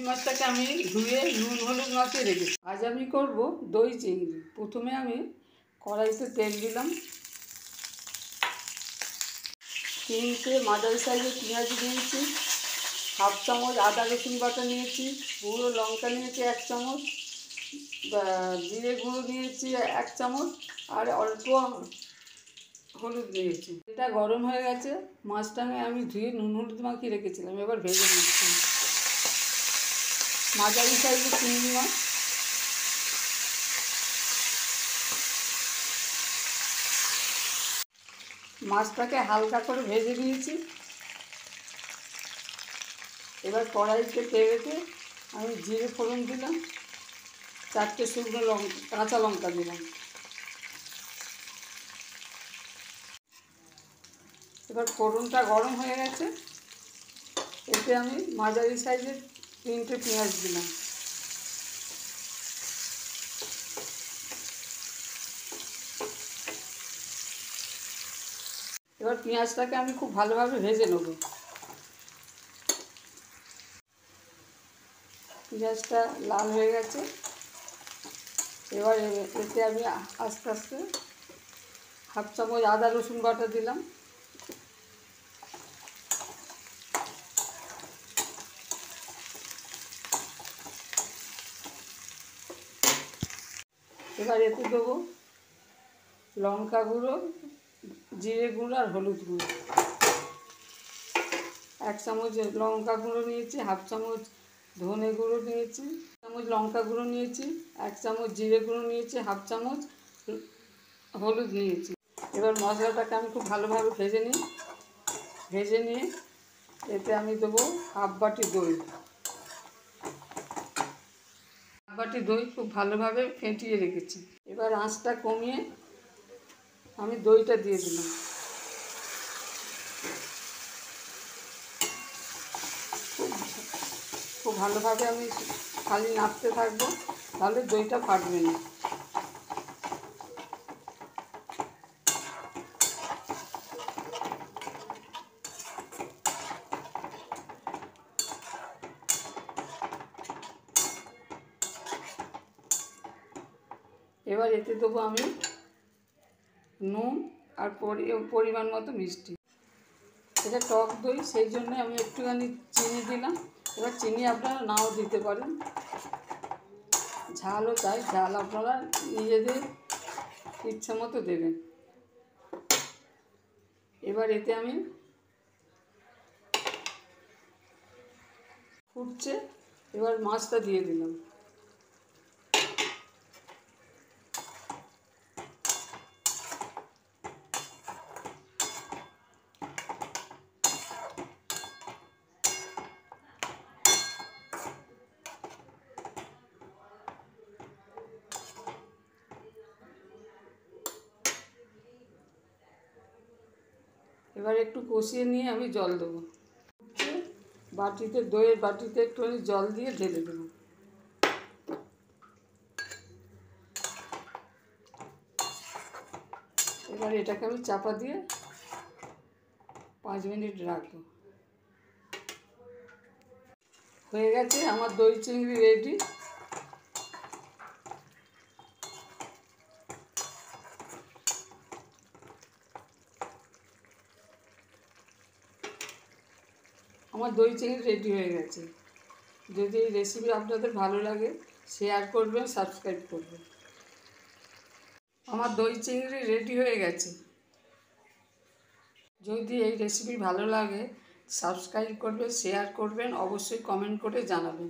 মাছটাকে আমি ধুয়ে নুন হলুদ মাখিয়ে রেখেছি। আজ আমি করব দই চিংড়ি। প্রথমে আমি কড়াইতে তেল দিলাম, 3টে মাঝারি সাইজের পেঁয়াজ নিয়েছি, 1/2 চামচ আদা রসুন বাটা নিয়েছি, গুঁড়ো লঙ্কা নিয়েছি 1 চামচ, জিরে গুঁড়ো নিয়েছি 1 চামচ, আর অল্প হলুদ দিয়েছি। এটা গরম হয়ে গেছে, মাছটাকে আমি ধুয়ে নুন হলুদ মাখিয়ে রেখেছিলাম, এবার ভেজে নিচ্ছি। মাঝারি সাইজের চিংড়ি মাছ, মাছটাকে হালকা করে ভেজে নিয়েছি। এবার কড়াইতে তেলেতে আমি জিরে ফোড়ন দিলাম, 4টে শুকনো লঙ্কা কাঁচা লঙ্কা দিলাম। এবার ফোড়নটা গরম হয়ে গেছে, এতে আমি মাঝারি সাইজের 3টে পেঁয়াজ দিলাম। এবার পেঁয়াজটাকে আমি খুব ভালোভাবে ভেজে নেব। পেঁয়াজটা লাল হয়ে গেছে, এবার এতে আমি আস্তে আস্তে 1/2 চামচ আদা রসুন বাটা দিলাম। এবার এতে দেবো লঙ্কা গুঁড়ো, জিরে গুঁড়ো আর হলুদ গুঁড়ো। 1 চামচ লঙ্কা গুঁড়ো নিয়েছি, 1/2 চামচ ধনে গুঁড়ো নিয়েছি, 1 চামচ লঙ্কা গুঁড়ো নিয়েছি, 1 চামচ জিরে গুঁড়ো নিয়েছি, 1/2 চামচ হলুদ নিয়েছি। এবার মশলাটাকে আমি খুব ভালোভাবে ভেজে নিয়ে এতে আমি দেবো 1/2 বাটি দই। 1/2 বাটি দই খুব ভালোভাবে ফেটিয়ে রেখেছি। এবার আঁচটা কমিয়ে আমি দইটা দিয়ে দিলাম। খুব ভালোভাবে আমি খালি নাড়তে থাকবো, তাহলে দইটা ফাটবে না। এবার এতে দেবো আমি নুন আর পরিমাণ মতো মিষ্টি। এটা টক দই, সেই জন্য আমি একটুখানি চিনি দিলাম। এবার চিনি আপনারা নাও দিতে পারেন, ঝালও চাই, ঝাল আপনারা নিজেদের ইচ্ছা মতো দেবেন। এবার এতে আমি ফুটছে, এবার মাছটা দিয়ে দিলাম। এবার একটু কষিয়ে নিয়ে আমি জল দেবো। বাটিতে দইয়ের বাটিতে একটুখানি জল দিয়ে ঢেলে দেবো। এবার এটাকে আমি চাপা দিয়ে 5 মিনিট রাখবো। হয়ে গেছে আমার দই চিংড়ি রেডি। আমার দই চিংড়ি রেডি হয়ে গেছে। যদি এই রেসিপি আপনাদের ভালো লাগে, শেয়ার করবেন, সাবস্ক্রাইব করবেন। আমার দই চিংড়ি রেডি হয়ে গেছে। যদি এই রেসিপি ভালো লাগে, সাবস্ক্রাইব করবেন, শেয়ার করবেন, অবশ্যই কমেন্ট করে জানাবেন।